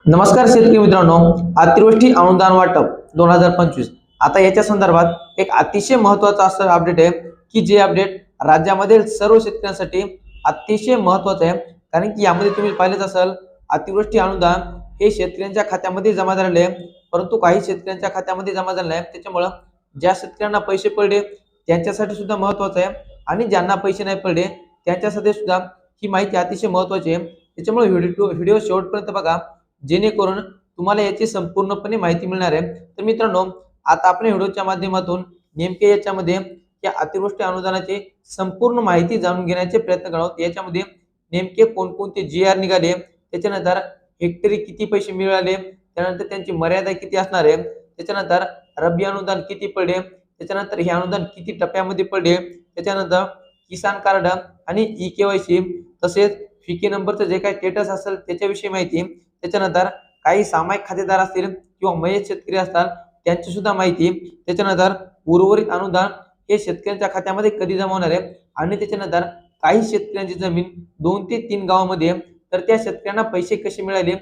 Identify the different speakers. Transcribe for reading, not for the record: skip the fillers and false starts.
Speaker 1: नमस्कार शेतकरी मित्रांनो, अतिवृष्टी अनुदान वाटप 2025 आता याच्या संदर्भात एक अतिशय महत्त्वाचा असं अपडेट आहे की जे अपडेट राज्यामधील सर्व शेतकऱ्यांसाठी अतिशय महत्त्वाचं आहे। कारण की यामध्ये तुम्ही पाहिलेच असेल, अतिवृष्टी अनुदान हे शेतकऱ्यांच्या खात्यामध्ये जमा झालेले आहे, परंतु काही शेतकऱ्यांच्या खात्यामध्ये जमा झाले नाही। त्याच्यामुळे ज्या शेतकऱ्यांना पैसे पडले त्यांच्यासाठी सुद्धा महत्त्वाचं आहे आणि ज्यांना पैसे नाही पडले त्यांच्यासाठी सुद्धा ही माहिती अतिशय महत्त्वाची आहे। त्याच्यामुळे व्हिडिओ शेवटपर्यंत बघा, जेणेकरून तुम्हाला याची संपूर्णपणे माहिती मिळणार आहे। तर मित्रांनो, आता आपण व्हिडिओच्या माध्यमातून नेमके याच्यामध्ये या अतिवृष्टी अनुदानाची संपूर्ण माहिती जाणून घेण्याचे प्रयत्न करत याच्यामध्ये नेमके कोणकोणते जी.आर निघाले, त्याच्यानंतर हेक्टरी किती पैसे मिळाले, त्यानंतर त्यांची मर्यादा किती असणार आहे, त्याच्यानंतर रब्बी अनुदान किती पडले, त्याच्यानंतर हे अनुदान किती टप्प्यामध्ये पडले, त्याच्यानंतर किसान कार्ड आणि ई-केवायसी तसेच फिके नंबरचं जे काही स्टेटस असेल त्याच्याविषयी माहिती, त्याच्यानंतर काही सामायिक खातेदार असतील किंवा मयत शेतकरी असतात त्यांची सुद्धा माहिती, त्याच्यानंतर उर्वरित अनुदान हे शेतकऱ्यांच्या खात्यामध्ये कधी जमा होणार आहे आणि त्याच्यानंतर काही शेतकऱ्यांची जमीन 2 ते 3 गावामध्ये तर त्या शेतकऱ्यांना पैसे कसे मिळाले